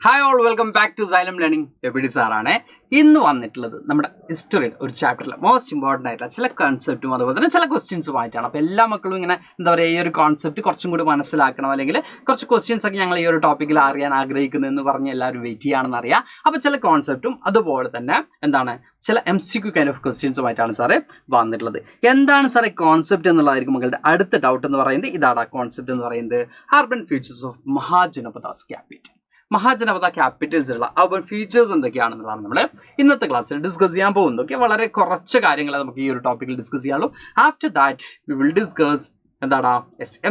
Hi all, welcome back to Xylem learning. ABD സാറാണ് ഇന്ന് വന്നിട്ടുള്ളത്. നമ്മുടെ ഹിസ്റ്ററിയുടെ ഒരു ചാപ്റ്ററിൽ മോസ്റ്റ് ഇമ്പോർട്ടൻ്റ് ആയിട്ടുള്ള ചില കൺസെപ്റ്റും അതുപോലെ തന്നെ ചില ക്വസ്റ്റ്യൻസുമായിട്ടാണ്. അപ്പോൾ എല്ലാ മക്കളും ഇങ്ങനെ എന്താ പറയുക, ഈ ഒരു കോൺസെപ്റ്റ് കുറച്ചും കൂടി മനസ്സിലാക്കണം, അല്ലെങ്കിൽ കുറച്ച് ക്വസ്റ്റ്യൻസ് ഒക്കെ ഞങ്ങൾ ഈ ഒരു ടോപ്പിക്കിൽ അറിയാൻ ആഗ്രഹിക്കുന്നതെന്ന് പറഞ്ഞ് എല്ലാവരും വെയിറ്റ് ചെയ്യുകയാണെന്ന് അറിയാം. അപ്പോൾ ചില കോൺസെപ്റ്റും അതുപോലെ തന്നെ എന്താണ് ചില MCQ കൈൻഡ് ഓഫ് ക്വസ്റ്റ്യൻസുമായിട്ടാണ് സാറേ വന്നിട്ടുള്ളത്. എന്താണ് സാറേ കോൺസെപ്റ്റ് എന്നുള്ളതായിരിക്കും മക്കളുടെ അടുത്ത ഡൗട്ട് എന്ന് പറയുന്നത്. ഇതാണ് ആ കോൺസെപ്റ്റ് എന്ന് പറയുന്നത്. Urban features of Mahajanapadas capital. Mahajanapada ക്യാപിറ്റൽസിലുള്ള അർബൻ ഫീച്ചേഴ്സ് എന്തൊക്കെയാണെന്നുള്ളതാണ് നമ്മൾ ഇന്നത്തെ ക്ലാസ്സിൽ ഡിസ്കസ് ചെയ്യാൻ പോകുന്നത്. ഓക്കെ, വളരെ കുറച്ച് കാര്യങ്ങൾ നമുക്ക് ഈ ഒരു ടോപ്പിക്കിൽ ഡിസ്കസ് ചെയ്യാനുള്ളൂ. After that we will discuss എന്താണ്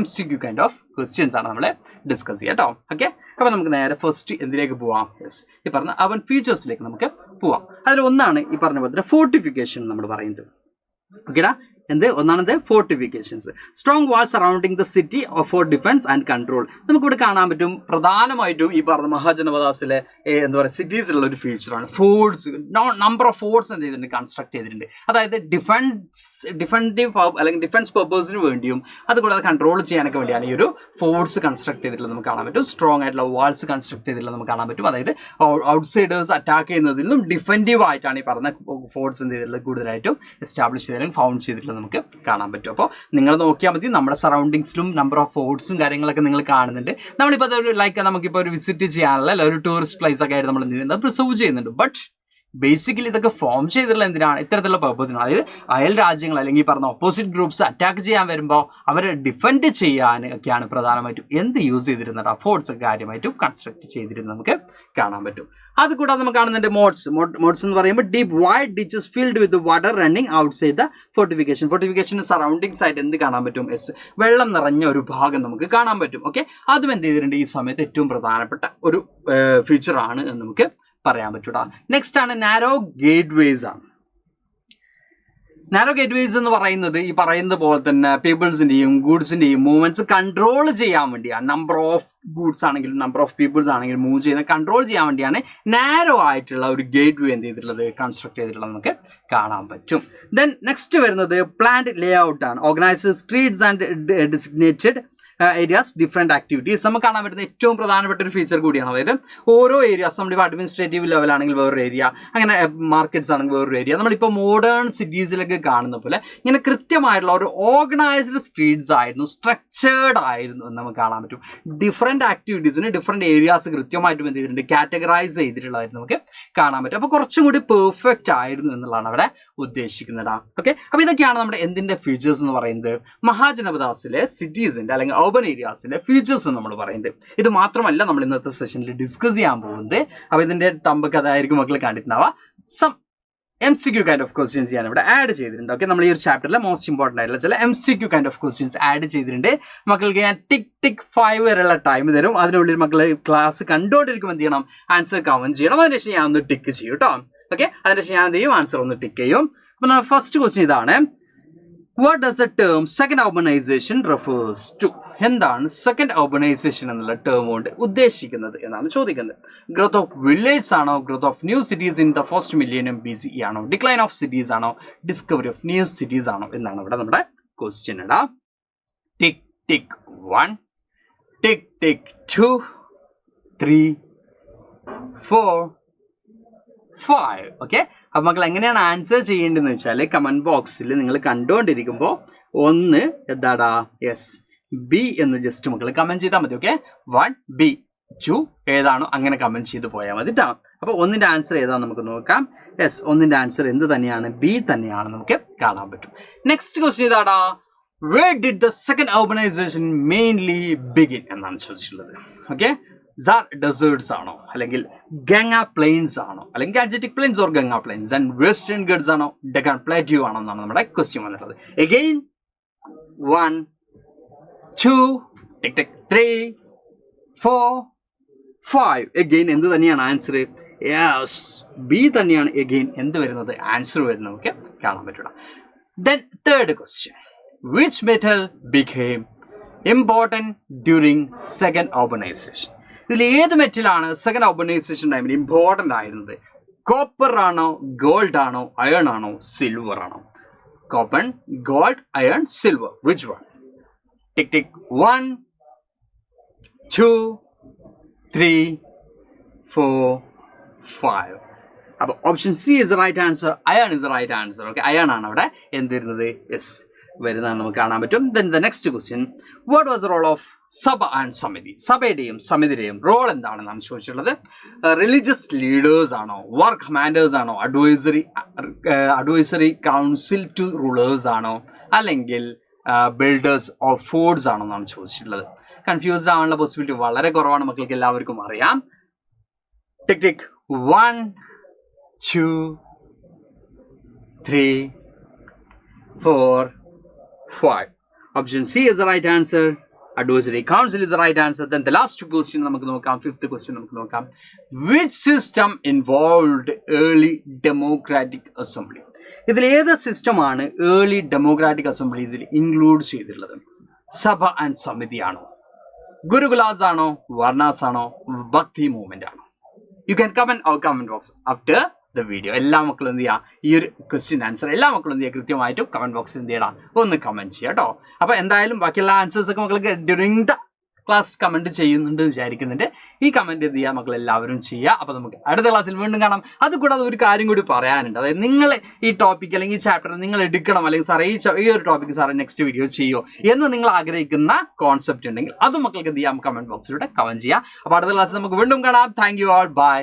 MCQ കൈൻഡ് ഓഫ് ക്വസ്റ്റ്യൻസ് ആണ് നമ്മൾ ഡിസ്കസ് ചെയ്യുക കേട്ടോ. ഓക്കെ, അപ്പോൾ നമുക്ക് നേരെ ഫസ്റ്റ് എന്തിലേക്ക് പോവാം? ഈ പറഞ്ഞ അർബൻ ഫീച്ചേഴ്സിലേക്ക് നമുക്ക് പോവാം. അതിൽ ഒന്നാണ് ഈ പറഞ്ഞ പോലെ തന്നെ ഫോർട്ടിഫിക്കേഷൻ നമ്മൾ പറയുന്നത്. ഓക്കേടാ, ഒന്നാണത് fortifications. Strong wall surrounding the city for defence and control. നമുക്കിവിടെ കാണാൻ പറ്റും പ്രധാനമായിട്ടും ഈ പറഞ്ഞ മഹാജനപദാസിലെ എന്താ പറയുക സിറ്റീസിലുള്ള ഒരു ഫോഴ്സ് നമ്പർ ഓഫ് ഫോഴ്സ് എന്ത് ചെയ്തിട്ടുണ്ട്, കൺസ്ട്രക്ട് ചെയ്തിട്ടുണ്ട്. അതായത് ഡിഫൻഡീവ് അല്ലെങ്കിൽ ഡിഫൻസ് പർപ്പസിന് വേണ്ടിയും അതുകൂടാതെ കൺട്രോൾ ചെയ്യാനൊക്കെ വേണ്ടിയാണ് ഈ ഒരു ഫോഴ്സ് കൺസ്ട്രക്ട് ചെയ്തിട്ടുള്ളത് നമുക്ക് കാണാൻ പറ്റും. സ്ട്രോങ് ആയിട്ടുള്ള വാൾസ് കൺസ്ട്രക്ട് ചെയ്തിട്ടുള്ളത് നമുക്ക് കാണാൻ പറ്റും. അതായത് ഔട്ട്സൈഡേഴ്സ് അറ്റാക്ക് ചെയ്യുന്നതിൽ നിന്നും ഡിഫൻഡീവ് ആയിട്ടാണ് ഈ പറഞ്ഞ ഫോഴ്സ് എന്ത് ചെയ്തിട്ടുള്ളത് കൂടുതലായിട്ടും എസ്റ്റാബ്ലിഷ് ചെയ്തതിലും ഫൗണ്ട് ചെയ്തിട്ടുള്ളത് നമുക്ക് കാണാൻ പറ്റും. അപ്പോൾ നിങ്ങൾ നോക്കിയാൽ മതി, നമ്മുടെ സറൗണ്ടിങ്സിലും നമ്പർ ഓഫ് ഫോഴ്സും കാര്യങ്ങളൊക്കെ നിങ്ങൾ കാണുന്നുണ്ട്. നമ്മളിപ്പോൾ അതൊരു നമുക്കിപ്പോൾ ഒരു വിസിറ്റ് ചെയ്യാനുള്ള ഒരു ടൂറിസ്റ്റ് പ്ലേസ് ഒക്കെ ആയിട്ട് നമ്മൾ എന്ത് ചെയ്യുന്നത് പ്രിസർവ് ചെയ്യുന്നുണ്ട്. ബട്ട് ബേസിക്കലി ഇതൊക്കെ ഫോം ചെയ്തിട്ടുള്ള എന്തിനാണ്? ഇത്തരത്തിലുള്ള പർപ്പസിനാണ്. അതായത് അയൽ രാജ്യങ്ങൾ അല്ലെങ്കിൽ പറഞ്ഞ ഓപ്പോസിറ്റ് ഗ്രൂപ്പ്സ് അറ്റാക്ക് ചെയ്യാൻ വരുമ്പോൾ അവരെ ഡിഫെൻഡ് ചെയ്യാൻ ഒക്കെയാണ് പ്രധാനമായിട്ടും എന്ത് യൂസ് ചെയ്തിരുന്നത്, ഫോഴ്സ് കാര്യമായിട്ടും കൺസ്ട്രക്ട് ചെയ്തിരുന്നത് നമുക്ക് കാണാൻ പറ്റും. അത് കൂടാതെ നമുക്ക് കാണുന്നുണ്ട് മോഡ്സ് എന്ന് പറയുമ്പോൾ deep wide ditches filled with water running outside the fortification surroundings ആയിട്ട് എന്ത് കാണാൻ പറ്റും? വെള്ളം നിറഞ്ഞ ഒരു ഭാഗം നമുക്ക് കാണാൻ പറ്റും. ഓക്കെ, അതും എന്ത് ചെയ്തിട്ടുണ്ട് ഈ സമയത്ത് ഏറ്റവും പ്രധാനപ്പെട്ട ഒരു ഫീച്ചർ ആണ് എന്ന് നമുക്ക് പറയാൻ പറ്റൂടാ. നെക്സ്റ്റ് ആണ് നാരോ ഗേറ്റ്വേസ് ആണ്. നാരോ ഗേറ്റ്വേസ് എന്ന് പറയുന്നത് ഈ പറയുന്നത് പോലെ തന്നെ പീപ്പിൾസിന്റെയും ഗൂഡ്സിന്റെയും മൂവ്മെന്റ്സ് കൺട്രോൾ ചെയ്യാൻ വേണ്ടിയാണ്. നമ്പർ ഓഫ് ഗൂഡ്സ് ആണെങ്കിലും നമ്പർ ഓഫ് പീപ്പിൾസ് ആണെങ്കിലും മൂവ് ചെയ്യുന്ന കൺട്രോൾ ചെയ്യാൻ വേണ്ടിയാണ് നാരോ ആയിട്ടുള്ള ഒരു ഗേറ്റ് വേ എന്ത് ചെയ്തിട്ടുള്ളത്, കൺസ്ട്രക്ട് ചെയ്തിട്ടുള്ളത് നമുക്ക് കാണാൻ പറ്റും. ദെൻ നെക്സ്റ്റ് വരുന്നത് പ്ലാന്റ് ലേ ഔട്ട് ആണ്. Organised streets and designated areas different activities നമുക്ക് കാണാൻ പറ്റുന്ന ഏറ്റവും പ്രധാനപ്പെട്ട ഒരു ഫീച്ചർ കൂടിയാണ്. അതായത് ഓരോ ഏരിയാസ് നമ്മളിപ്പോൾ അഡ്മിനിസ്ട്രേറ്റീവ് ലെവലാണെങ്കിൽ വേറൊരു ഏരിയ, അങ്ങനെ മാർക്കറ്റ്സ് ആണെങ്കിൽ വേറൊരു ഏരിയ. നമ്മളിപ്പോൾ മോഡേൺ സിറ്റീസിലൊക്കെ കാണുന്ന പോലെ ഇങ്ങനെ കൃത്യമായിട്ടുള്ള ഒരു ഓർഗനൈസ്ഡ് സ്ട്രീറ്റ്സ് ആയിരുന്നു, സ്ട്രക്ചേർഡ് ആയിരുന്നു എന്ന് നമുക്ക് കാണാൻ പറ്റും. ഡിഫറെൻറ്റ് ആക്ടിവിറ്റീസിന് ഡിഫറെൻറ്റ് ഏരിയാസ് കൃത്യമായിട്ടും എന്ത് ചെയ്തിട്ടുണ്ട്, കാറ്റഗറൈസ് ചെയ്തിട്ടുള്ളതായിരുന്നു നമുക്ക് കാണാൻ പറ്റും. അപ്പോൾ കുറച്ചും കൂടി പെർഫെക്റ്റ് ആയിരുന്നു എന്നുള്ളതാണ് അവിടെ ഉദ്ദേശിക്കുന്നത്. ഓക്കെ, അപ്പോൾ ഇതൊക്കെയാണ് നമ്മുടെ എന്തിൻ്റെ ഫീച്ചേഴ്സ് എന്ന് പറയുന്നത്, മഹാജനപദാസിലെ സിറ്റീസിൻ്റെ അല്ലെങ്കിൽ urban ഏരിയാസിന്റെ ഫീച്ചേഴ്സ് നമ്മൾ പറയുന്നത്. ഇത് മാത്രമല്ല നമ്മൾ ഇന്നത്തെ സെഷനിൽ ഡിസ്കസ് ചെയ്യാൻ പോകുന്നത്. അപ്പോൾ ഇതിന്റെ തമ്പൊക്കെ അതായിരിക്കും മക്കൾ കണ്ടിട്ടുണ്ടാവുക. Some MCQ kind of questions ഞാൻ ഇവിടെ ആഡ് ചെയ്തിട്ടുണ്ട്. ഓക്കെ, നമ്മൾ ഈ ഒരു ചാപ്റ്ററിലെ മോസ്റ്റ് ഇമ്പോർട്ടൻ്റ് ആയിട്ടുള്ള ചില MCQ kind of questions add ചെയ്തിട്ടുണ്ട്. മക്കൾക്ക് ഞാൻ ടിക്ക് 5 വരെയുള്ള ടൈം തരും. അതിനുള്ളിൽ മക്കൾ ക്ലാസ് കണ്ടുകൊണ്ടിരിക്കുമ്പോൾ എന്ത് ചെയ്യണം, ആൻസർ കമന്റ് ചെയ്യണം. അതിനുശേഷം ഞാൻ ഒന്ന് ടിക്ക് ചെയ്യും കേട്ടോ. ഓക്കെ, അതിനുശേഷം ഞാൻ എന്ത് ചെയ്യും, ആൻസർ ഒന്ന് ടിക്ക് ചെയ്യും. അപ്പോൾ ഫസ്റ്റ് ക്വസ്റ്റ്യൻ ഇതാണ്. What does the term second urbanization refers to? എന്താണ് സെക്കൻഡ് urbanization എന്നുള്ള ടേം കൊണ്ട് ഉദ്ദേശിക്കുന്നത് എന്നാണ് ചോദിക്കുന്നത്. ഗ്രോത്ത് ഓഫ് വില്ലേജ് ആണോ, growth of new cities in the first millennium BCE ആണോ, ഡിക്ലൈൻ ഓഫ് സിറ്റീസ് ആണോ, ഡിസ്കവറി ഓഫ് ന്യൂ സിറ്റീസ് ആണോ എന്നാണ് ഇവിടെ നമ്മുടെ ക്വസ്റ്റ്യൻ. ഇടാ ടിക്ക് 1, ടിക്ക് 2, 3, 4, 5. ഓക്കെ, അപ്പം മക്കൾ എങ്ങനെയാണ് ആൻസർ ചെയ്യേണ്ടതെന്ന് വെച്ചാൽ കമന്റ് ബോക്സിൽ നിങ്ങൾ കണ്ടുകൊണ്ടിരിക്കുമ്പോൾ ഒന്ന് എന്താടാ B എന്ന് ജസ്റ്റ് മക്കൾ കമന്റ് ചെയ്താൽ മതി. ഓക്കെ, 1 B 2 ഏതാണോ അങ്ങനെ കമന്റ് ചെയ്ത് പോയാൽ മതി കേട്ടോ. അപ്പോൾ ഒന്നിൻ്റെ ആൻസർ ഏതാണെന്ന് നമുക്ക് നോക്കാം. ഒന്നിൻ്റെ ആൻസർ എന്ത് തന്നെയാണ്, B തന്നെയാണ് നമുക്ക് കാണാൻ പറ്റും. നെക്സ്റ്റ് ക്വസ്റ്റ്യൻ ഇതാടാ, where did the second urbanization mainly begin എന്നാണ് ചോദിച്ചിട്ടുള്ളത്. ഓക്കെ, സാർ ഡെസേർട്സ് ആണോ, അല്ലെങ്കിൽ ഗംഗ പ്ലെയിൻസ് ആണോ, അല്ലെങ്കിൽ Gangetic plains or Ganga plains, and Western Ghats ആണോ, ഡെക്കാൻ പ്ലാറ്റ്യൂ ആണോ എന്നാണ് നമ്മുടെ ക്വസ്റ്റ്യൻ വന്നിട്ടുള്ളത്. Again 1 2 tick 3 4 5. എഗെയിൻ എന്ത് തന്നെയാണ് ആൻസർ? B തന്നെയാണ് എഗെയിൻ എന്ത് വരുന്നത്, ആൻസർ വരുന്നത് നമുക്ക് കാണാൻ പറ്റണം. Then third question, which metal became important during second urbanization? ഇതിൽ ഏത് മെറ്റലാണ് സെക്കൻഡ് urbanization ടൈമിൽ ഇമ്പോർട്ടൻ്റ് ആയിരുന്നത്? കോപ്പർ ആണോ, ഗോൾഡ് ആണോ, അയൺ ആണോ, സിൽവർ ആണോ? Copper, gold, iron, silver, which one? Tick 1 2 3 4, 5. അപ്പോൾ option C is the right answer. Iron is the right answer. Okay, iron ആണ് അവിടെ എന്ത് വരുന്നത്? യെസ് വരുന്നതാണ് നമുക്ക് കാണാൻ പറ്റും. Then the next question, what was the role of സഭ ആൻഡ് സമിതി? സഭയുടെയും സമിതിയുടെയും റോൾ എന്താണെന്നാണ് ചോദിച്ചിട്ടുള്ളത്. റിലീജിയസ് ലീഡേഴ്സ് ആണോ, വാർ കമാൻഡേഴ്സ് ആണോ, അഡ്വൈസറി കൗൺസിൽ ടു റൂളേഴ്സ് ആണോ, അല്ലെങ്കിൽ ബിൽഡേഴ്സ് ഓഫ് ഫോർട്സ് ആണോ എന്നാണ് ചോദിച്ചിട്ടുള്ളത്. കൺഫ്യൂസ്ഡ് ആവാനുള്ള പോസിബിലിറ്റി വളരെ കുറവാണ്, മക്കൾക്ക് എല്ലാവർക്കും അറിയാം. ടിക് ടിക് 1, 2, 3, 4, 5. Option C is the right answer. Advisory Council is the right answer. Then the last question നമുക്ക് നോക്കാം. Fifth question നമുക്ക് നോക്കാം. Which system involved early democratic assembly? ഇതിൽ ഏത് സിസ്റ്റമാണ് ഏർലി ഡെമോക്രാറ്റിക് അസംബ്ലീസിൽ ഇൻക്ലൂഡ് ചെയ്തിട്ടുള്ളത്? സഭ ആൻഡ് സമിതി ആണോ, ഗുരുകുലാസ് ആണോ, വർണാസ് ആണോ, ഭക്തി മൂവ്മെന്റ് ആണോ? You can comment our comment box after the video. എല്ലാ മക്കളും എന്ത് ചെയ്യുക, ഈ ഒരു ക്വസ്റ്റ്യൻ ആൻസർ എല്ലാ മക്കളും എന്ത് ചെയ്യുക, കൃത്യമായിട്ടും കമന്റ് ബോക്സിൽ എന്ത് ചെയ്യണം, ഒന്ന് കമന്റ് ചെയ്യുക കേട്ടോ. അപ്പോൾ എന്തായാലും ബാക്കിയുള്ള ആൻസേഴ്സ് ഒക്കെ മക്കൾക്ക് ഡ്യൂറിങ് ദ ക്ലാസ് കമന്റ് ചെയ്യുന്നുണ്ട് വിചാരിക്കുന്നുണ്ട്. ഈ കമന്റ് എന്ത് ചെയ്യുക മക്കൾ എല്ലാവരും ചെയ്യുക. അപ്പോൾ നമുക്ക് അടുത്ത ക്ലാസ്സിൽ വീണ്ടും കാണാം. അതുകൂടാതെ ഒരു കാര്യം കൂടി പറയാനുണ്ട്. അതായത് നിങ്ങൾ ഈ ടോപ്പിക് അല്ലെങ്കിൽ ഈ ചാപ്റ്റർ നിങ്ങൾ എടുക്കണം, അല്ലെങ്കിൽ സാറേ ഈ ഒരു ടോപ്പിക്ക് സാറേ നെക്സ്റ്റ് വീഡിയോ ചെയ്യോ എന്ന് നിങ്ങൾ ആഗ്രഹിക്കുന്ന കോൺസെപ്റ്റ് ഉണ്ടെങ്കിൽ അതും മക്കൾക്ക് എന്ത് ചെയ്യാം, കമന്റ് ബോക്സിലൂടെ കമന്റ് ചെയ്യാം. അപ്പോൾ അടുത്ത ക്ലാസ്സിൽ നമുക്ക് വീണ്ടും കാണാം. Thank you all, by.